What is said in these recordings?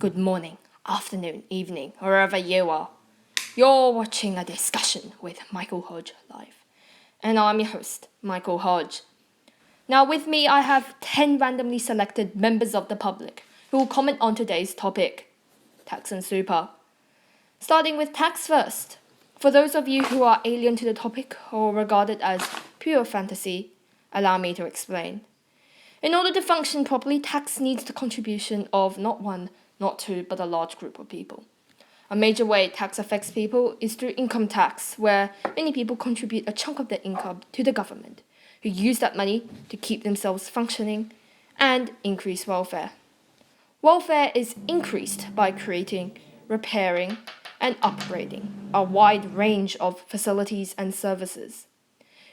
good morning, afternoon, evening, wherever you are. You're watching a discussion with Michael Hotch live. And I'm your host, Michael Hotch. Now with me I have 10 randomly selected members of the public who will comment on today's topic, tax and super. Starting with tax first. For those of you who are alien to the topic or regard it as pure fantasy, allow me to explain. In order to function properly, tax needs the contribution of not one, not two, but a large group of people. A major way tax affects people is through income tax, where many people contribute a chunk of their income to the government, who use that money to keep themselves functioning and increase welfare. Welfare is increased by creating, repairing, and upgrading a wide range of facilities and services.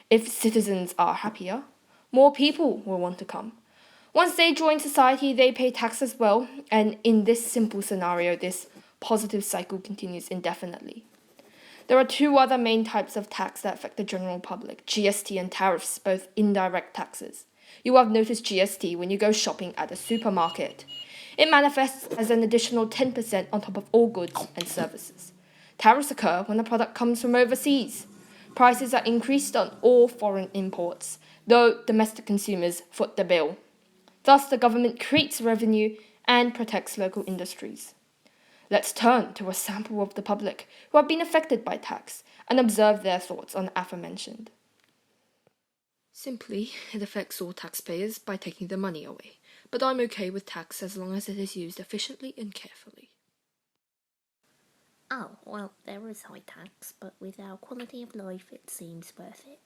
If citizens are happier, more people will want to come. Once they join society, they pay tax as well, and in this simple scenario, this positive cycle continues indefinitely. There are two other main types of tax that affect the general public, GST and tariffs, both indirect taxes. You will have noticed GST when you go shopping at a supermarket. It manifests as an additional 10% on top of all goods and services. Tariffs occur when a product comes from overseas. Prices are increased on all foreign imports, though domestic consumers foot the bill. Thus, the government creates revenue and protects local industries. Let's turn to a sample of the public who have been affected by tax and observe their thoughts on the aforementioned. Simply, it affects all taxpayers by taking their money away, but I'm okay with tax as long as it is used efficiently and carefully. Oh, well, there is high tax, but with our quality of life it seems worth it.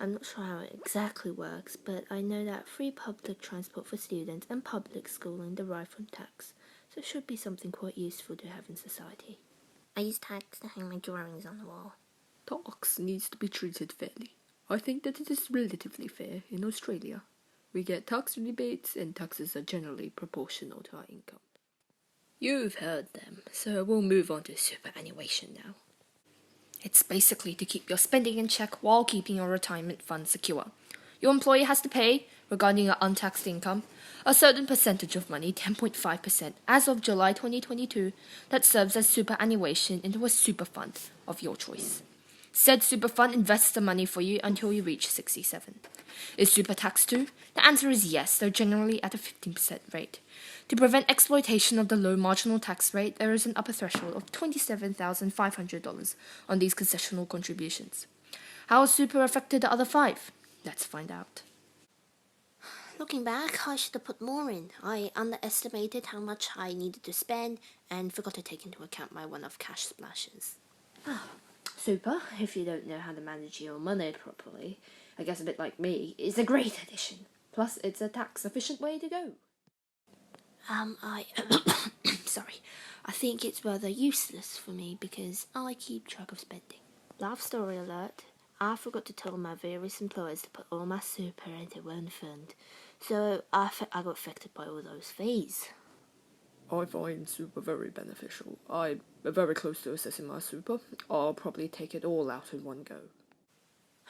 I'm not sure how it exactly works, but I know that free public transport for students and public schooling derive from tax, so it should be something quite useful to have in society. I use tax to hang my drawings on the wall. Tax needs to be treated fairly. I think that it is relatively fair in Australia. We get tax rebates and taxes are generally proportional to our income. You've heard them, so we'll move on to superannuation now. It's basically to keep your spending in check while keeping your retirement fund secure. Your employer has to pay, regarding your untaxed income, a certain percentage of money, 10.5%, as of July 2022, that serves as superannuation into a super fund of your choice. Said super fund invests the money for you until you reach 67. Is super taxed too? The answer is yes, though generally at a 15% rate. To prevent exploitation of the low marginal tax rate, there is an upper threshold of $27,500 on these concessional contributions. How has super affected the other five? Let's find out. Looking back, I should have put more in. I underestimated how much I needed to spend and forgot to take into account my one-off cash splashes. Super, if you don't know how to manage your money properly, I guess a bit like me, is a great addition. Plus, it's a tax-efficient way to go. Sorry. I think it's rather useless for me because I keep track of spending. Life story alert. I forgot to tell my various employers to put all my super into one fund, so I got affected by all those fees. I find super very beneficial. I'm very close to assessing my super. I'll probably take it all out in one go.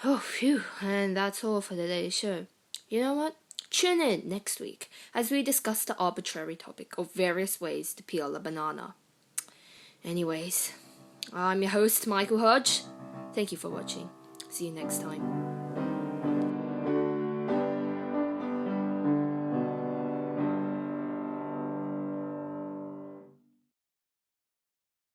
Oh, phew, and that's all for today's show. You know what? Tune in next week as we discuss the arbitrary topic of various ways to peel a banana. Anyways, I'm your host, Michael Hotch. Thank you for watching. See you next time.